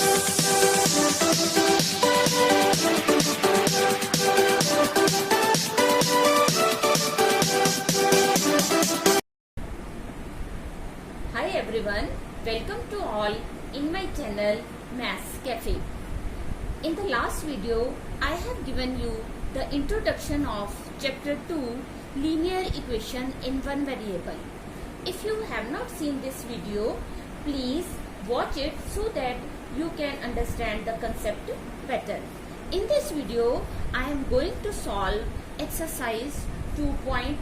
Hi everyone, welcome to all in my channel Maths Cafe. In the last video, I have given you the introduction of chapter 2 linear equation in one variable. If you have not seen this video, please watch it so that you can understand the concept better. In this video, I am going to solve exercise 2.1.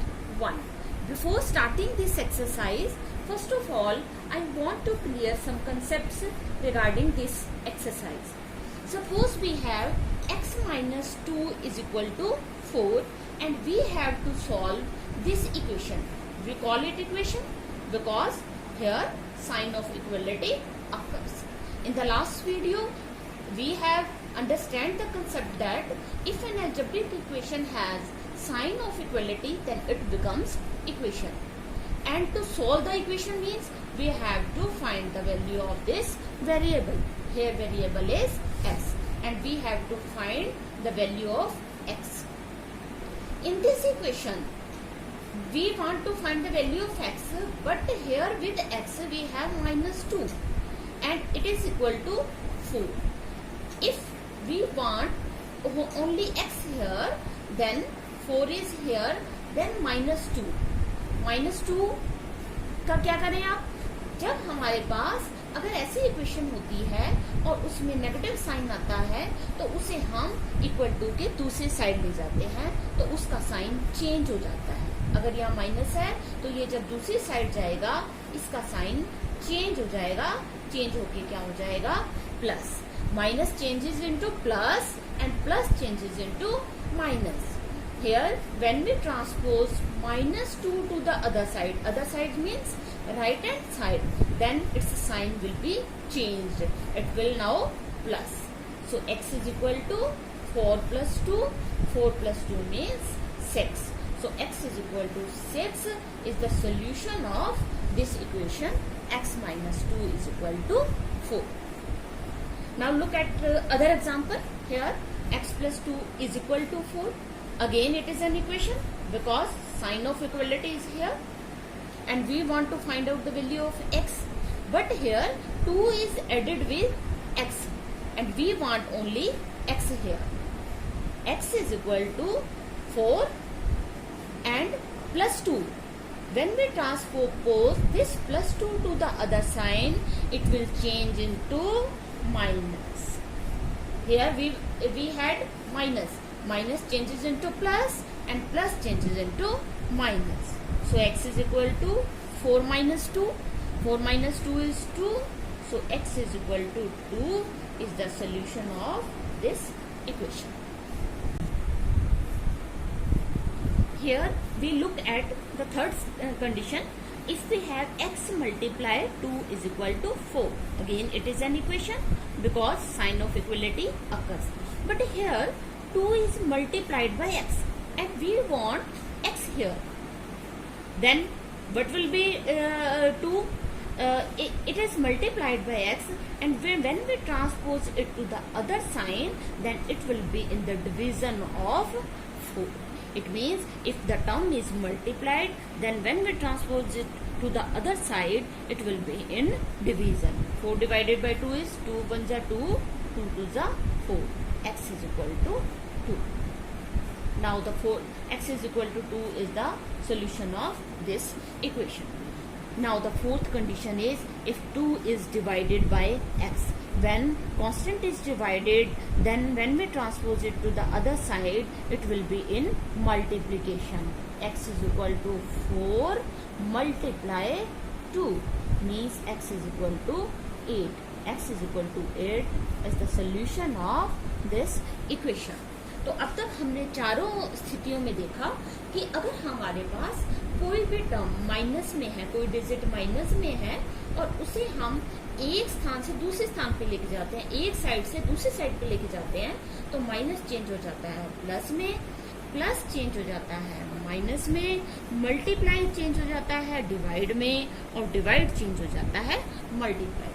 Before starting this exercise, first of all, I want to clear some concepts regarding this exercise. Suppose we have x minus 2 is equal to 4 and we have to solve this equation. We call it equation because here sign of equality occurs. In the last video, we have understand the concept that if an algebraic equation has sign of equality, then it becomes equation. And to solve the equation means we have to find the value of this variable. Here variable is s and we have to find the value of x. In this equation, we want to find the value of x, but here with x we have minus 2 and it is equal to 4. If we want only x here, then 4 is here, then minus 2. Minus 2 का क्या करें आप? जब हमारे पास अगर ऐसी equation होती है और उसमें नेगेटिव साइन आता है तो उसे हम इक्वल टू के दूसरी साइड ले जाते हैं तो उसका साइन चेंज हो जाता है. अगर यहाँ माइनस है तो ये जब दूसरी साइड जाएगा इसका साइन चेंज हो जाएगा. चेंज होके क्या हो जाएगा? Plus. Minus changes into plus and plus changes into minus. Here, when we transpose minus 2 to the other side means right hand side, then its sign will be changed. It will now plus. So, x is equal to 4 plus 2. 4 plus 2 means 6. So, x is equal to 6 is the solution of this equation. X minus 2 is equal to 4. Now, look at other example. Here, x plus 2 is equal to 4. Again it is an equation because sign of equality is here and we want to find out the value of x, but here 2 is added with x and we want only x here. X is equal to 4 and plus 2. When we transpose this plus 2 to the other sign, it will change into minus. Here we had minus. Minus changes into plus and plus changes into minus. So x is equal to 4 minus 2. 4 minus 2 is 2. So x is equal to 2 is the solution of this equation. Here we look at the third condition. If we have x multiply 2 is equal to 4. Again it is an equation because sign of equality occurs. But here 2 is multiplied by x and we want x here. Then what will be 2? It is multiplied by x and when we transpose it to the other sign, then it will be in the division of 4. It means if the term is multiplied, then when we transpose it to the other side, it will be in division. 4 divided by 2 is 2 1 is 2, 2 2 is 4. X is equal to 2. Now the x is equal to 2 is the solution of this equation. Now the fourth condition is if 2 is divided by x. When constant is divided, then when we transpose it to the other side, it will be in multiplication. X is equal to 4 multiply 2 means x is equal to 8. X is equal to 8 is the solution of this equation. तो अब तक हमने चारों स्थितियों में देखा कि अगर हमारे पास कोई भी टर्म माइनस में है, कोई डिजिट माइनस में है और उसे हम एक स्थान से दूसरे स्थान पे लेके जाते हैं, एक साइड से दूसरी साइड पे लेके जाते हैं, तो माइनस चेंज हो जाता है प्लस में, प्लस चेंज हो जाता है माइनस में, मल्टीप्लाई चेंज हो जाता है डिवाइड में और डिवाइड चेंज हो जाता है multiply.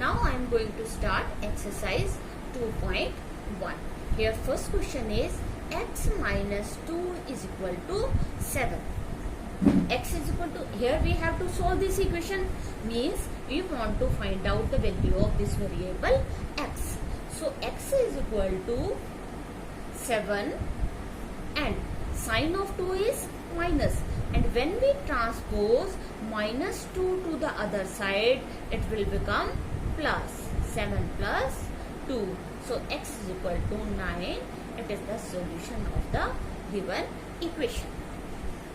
Now I am going to start exercise 2.1. Here first question is x minus 2 is equal to 7. X is equal to, here we have to solve this equation, means we want to find out the value of this variable x. So x is equal to 7 and sign of 2 is minus, and when we transpose minus 2 to the other side, it will become plus 7 plus 2. So x is equal to 9. It is the solution of the given equation.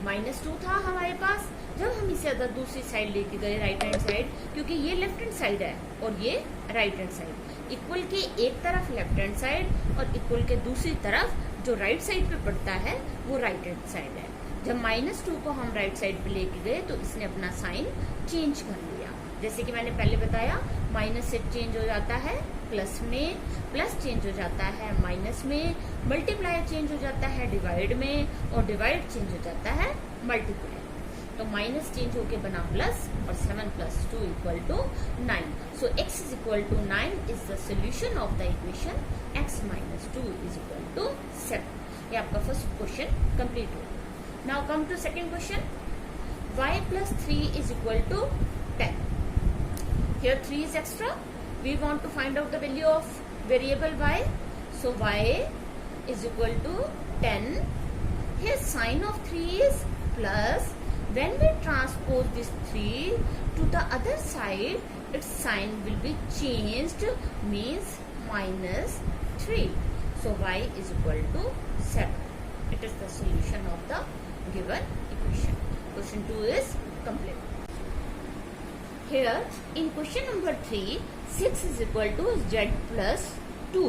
Minus 2 था हमारे पास, जब हम इसे अगर दूसरी side लेके गए right hand side, क्योंकि ये लेफ्ट हैंड साइड है और ये राइट हैंड साइड, इक्वल के एक तरफ लेफ्ट हैंड साइड और इक्वल के दूसरी तरफ जो राइट साइड पे पड़ता है वो राइट हैंड साइड है। जब माइनस 2 को हम राइट साइड पे लेके गए तो इसने अपना साइन चेंज कर लिया। जैसे कि मैंने पहले बताया, माइनस से चेंज हो जाता है प्लस में, प्लस चेंज हो जाता है माइनस में, मल्टीप्लाई चेंज हो जाता है डिवाइड में, और डिवाइड चेंज हो जाता है मल्टीप्लाई। तो माइनस चेंज होके बना प्लस, और 7 plus 2 equal to 9। So x is equal to 9 is the solution of the equation x minus 2 is equal to 7। ये आपका फर्स्ट क्वेश्चन कंप्लीट हो गया। Now come to second question, y plus 3 is equal to 10। Here 3 is extra. We want to find out the value of variable y. So y is equal to 10. Here sign of 3 is plus. When we transpose this 3 to the other side, its sign will be changed, means minus 3. So y is equal to 7. It is the solution of the given equation. Question 2 is complete. Here in question number 3, 6 is equal to z plus 2,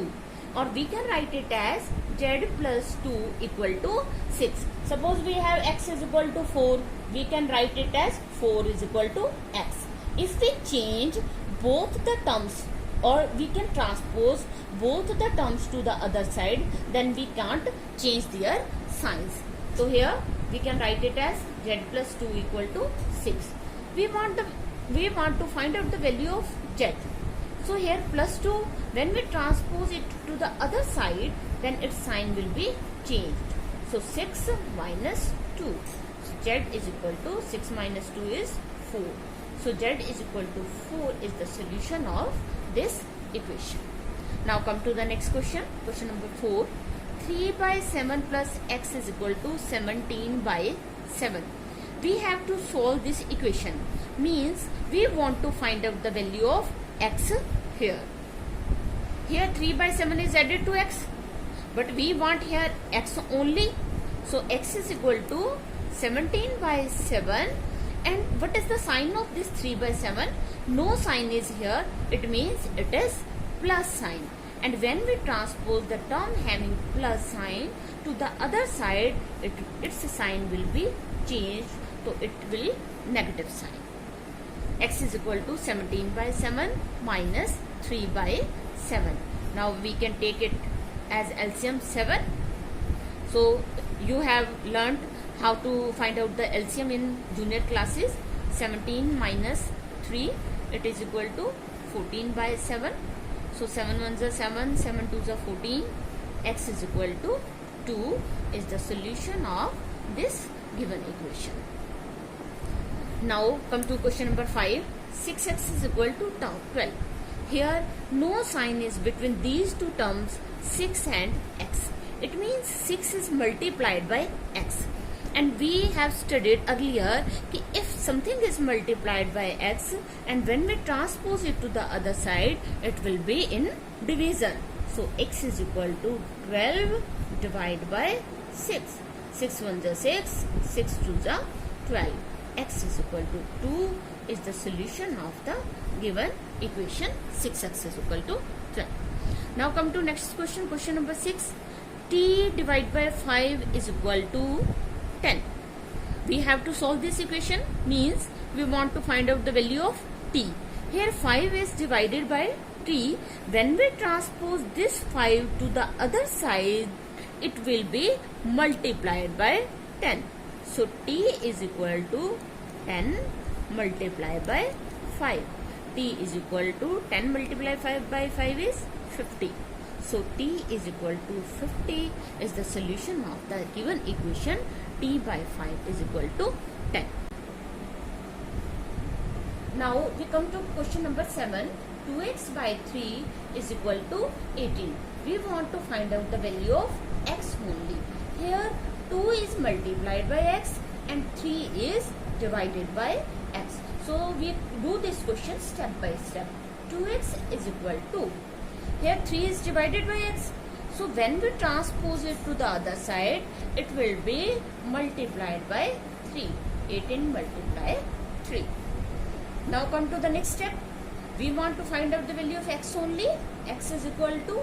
or we can write it as z plus 2 equal to 6. Suppose we have x is equal to 4, we can write it as 4 is equal to x. If we change both the terms, or we can transpose both the terms to the other side, then we can't change their signs. So here we can write it as z plus 2 equal to 6. We want to find out the value of z. So here plus 2, when we transpose it to the other side, then its sign will be changed. So 6 minus 2. So z is equal to 6 minus 2 is 4. So z is equal to 4 is the solution of this equation. Now come to the next question. Question number 4. 3 by 7 plus x is equal to 17 by 7. We have to solve this equation, means we want to find out the value of x here. Here 3 by 7 is added to x, but we want here x only. So x is equal to 17 by 7. And what is the sign of this 3 by 7? No sign is here. It means it is plus sign. And when we transpose the term having plus sign to the other side, its sign will be changed. So it will negative sign. X is equal to 17 by 7 minus 3 by 7. Now we can take it as LCM 7. So you have learned how to find out the LCM in junior classes. 17 minus 3, it is equal to 14 by 7. So 7 ones are 7, 7 twos are 14. X is equal to 2 is the solution of this given equation. Now come to question number 5. 6x is equal to 12. Here no sign is between these two terms 6 and x. It means 6 is multiplied by x. And we have studied earlier that if something is multiplied by x and when we transpose it to the other side, it will be in division. So x is equal to 12 divided by 6. 6 ones are 6, 6 twos are 12. X is equal to 2 is the solution of the given equation. 6x is equal to 12. Now come to next question, question number 6. T divided by 5 is equal to 10. We have to solve this equation, means we want to find out the value of t. Here 5 is divided by t. When we transpose this 5 to the other side, it will be multiplied by 10. So t is equal to 10 multiplied by 5. t is equal to 10 multiplied 5 by 5 is 50. So t is equal to 50 is the solution of the given equation. T by 5 is equal to 10. Now we come to question number 7. 2x by 3 is equal to 18. We want to find out the value of x only. Here 2 is multiplied by x and 3 is divided by x. So we do this question step by step. 2x is equal to, here 3 is divided by x. So when we transpose it to the other side, it will be multiplied by 3. 18 multiply 3. Now come to the next step. We want to find out the value of x only. X is equal to,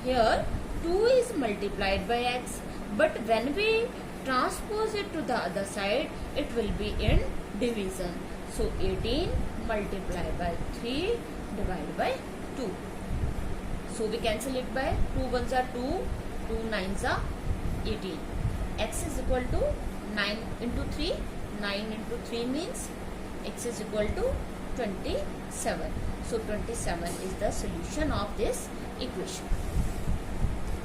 here 2 is multiplied by x, but when we transpose it to the other side, it will be in division. So 18 multiplied by 3 divided by 2. So we cancel it by 2 ones are 2, 2 9s are 18. X is equal to 9 into 3. 9 into 3 means x is equal to 27. So 27 is the solution of this equation.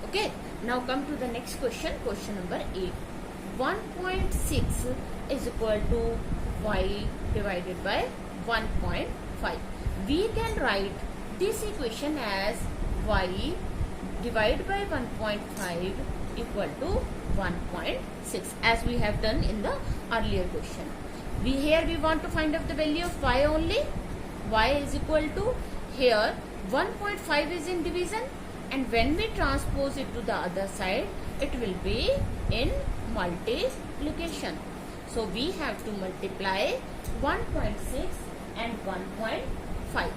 Okay, now come to the next question, question number 8. 1.6 is equal to y divided by 1.5. We can write this equation as y divided by 1.5 equal to 1.6, as we have done in the earlier question. Here we want to find out the value of y only. Y is equal to, here 1.5 is in division, and when we transpose it to the other side, it will be in multiplication. So we have to multiply 1.6 and 1.5.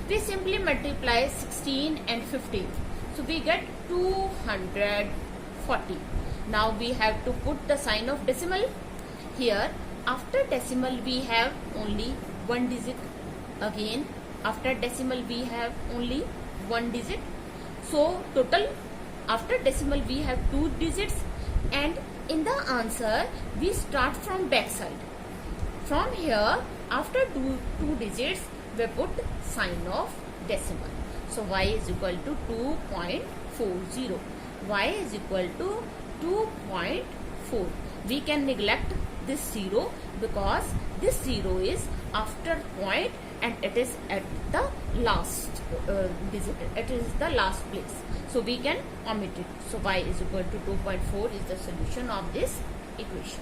We simply multiply 16 and 15. So we get 240. Now we have to put the sign of decimal. Here after decimal we have only one digit. Again after decimal we have only one digit. So total after decimal we have 2 digits, and in the answer we start from back side. From here after two digits we put sign of decimal. So y is equal to 2.40. Y is equal to 2.4. We can neglect this 0 because this 0 is after point and it is at the last digit. It is the last place. So we can omit it. So y is equal to 2.4 is the solution of this equation.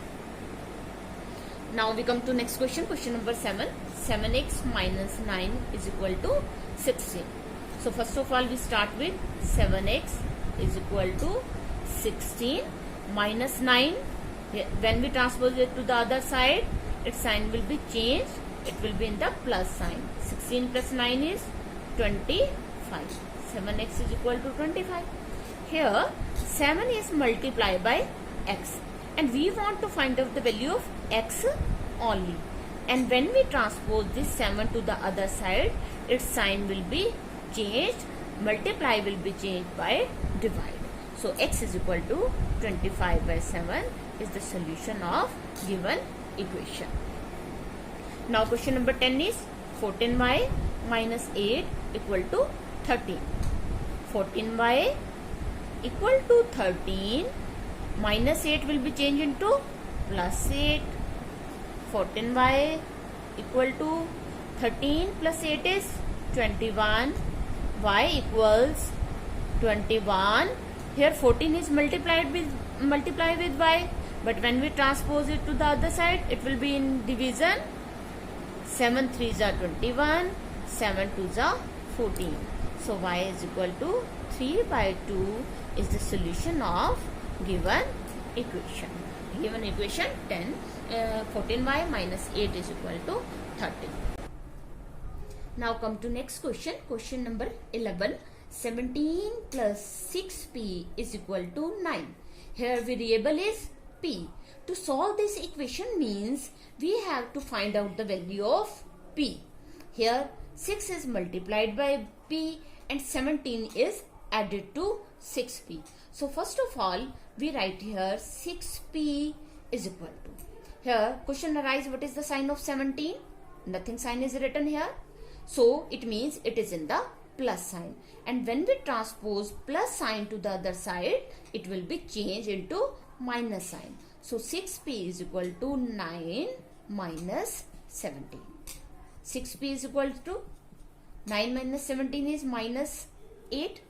Now we come to next question, question number 7. 7x minus 9 is equal to 16. So first of all we start with 7x is equal to 16 minus 9. When we transpose it to the other side, its sign will be changed. It will be in the plus sign. 16 plus 9 is 25. 7x is equal to 25. Here 7 is multiplied by x, and we want to find out the value of x only. And when we transpose this 7 to the other side, its sign will be changed. Multiply will be changed by divide. So x is equal to 25 by 7 is the solution of given equation. Now question number 10 is 14y minus 8 equal to 13. 14y equal to 13, minus 8 will be changed into plus 8. 14y equal to 13 plus 8 is 21. Y equals 21. Here 14 is multiplied with y, but when we transpose it to the other side, it will be in division. 7 3s are 21, 7 2s are 14. So y is equal to 3 by 2 is the solution of given equation. Given equation 10, 14y minus 8 is equal to 13. Now come to next question, question number 11. 17 plus 6p is equal to 9. Here variable is p. To solve this equation means we have to find out the value of p. Here 6 is multiplied by p and 17 is added to 6p. So first of all we write here 6p is equal to. Here question arises, what is the sign of 17? Nothing sign is written here. So it means it is in the plus sign. And when we transpose plus sign to the other side, it will be changed into minus sign. So 6p is equal to 9 minus 17. 6p is equal to 9 minus 17 is minus 8.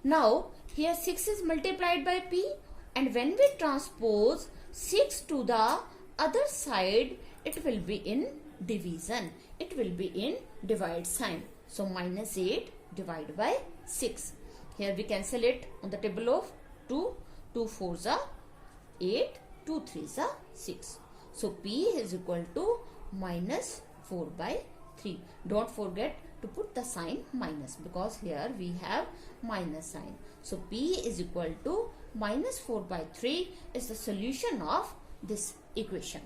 Now here 6 is multiplied by p, and when we transpose 6 to the other side, it will be in division. It will be in divide sign. So minus 8 divided by 6. Here we cancel it on the table of 2. 2 4s are 8. 2 3s are 6. So p is equal to minus 4 by 3. Don't forget to put the sign minus, because here we have minus sign. So p is equal to minus 4 by 3 is the solution of this equation.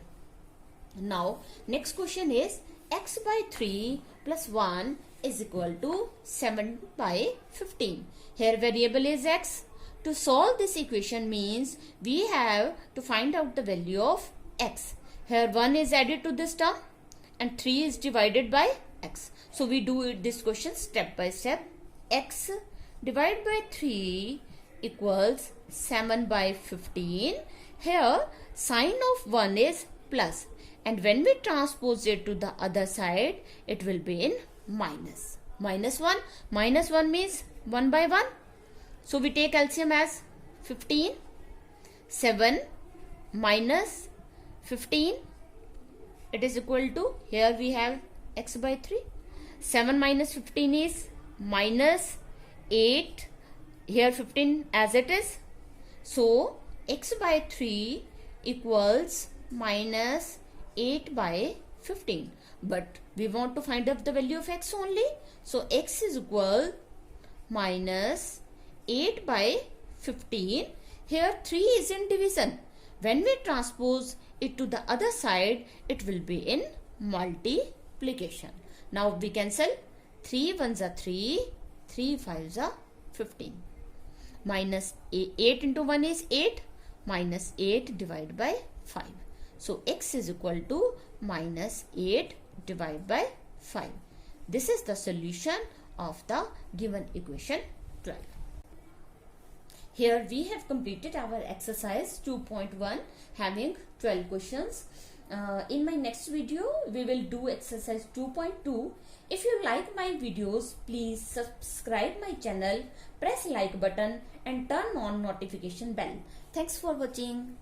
Now next question is x by 3 plus 1 is equal to 7 by 15. Here variable is x. To solve this equation means we have to find out the value of x. Here 1 is added to this term and 3 is divided by x. So we do this question step by step. X divided by 3 equals 7 by 15. Here sign of 1 is plus, and when we transpose it to the other side, it will be in minus. Minus 1. Minus 1 means 1 by 1. So we take LCM as 15. 7 minus 15, it is equal to, here we have x by 3. 7 minus 15 is minus 8. Here 15 as it is. So x by 3 equals minus 8 by 15. But we want to find out the value of x only. So x is equal minus 8 by 15. Here 3 is in division. When we transpose it to the other side, it will be in multiplication. Now we cancel. 3 1s are 3. 3 5s are 15. Minus 8 into 1 is 8. Minus 8 divided by 5. So x is equal to minus 8 divided by 5. This is the solution of the given equation 12. Here we have completed our exercise 2.1 having 12 questions. In my next video, we will do exercise 2.2. If you like my videos, please subscribe my channel, press like button and turn on notification bell. Thanks for watching.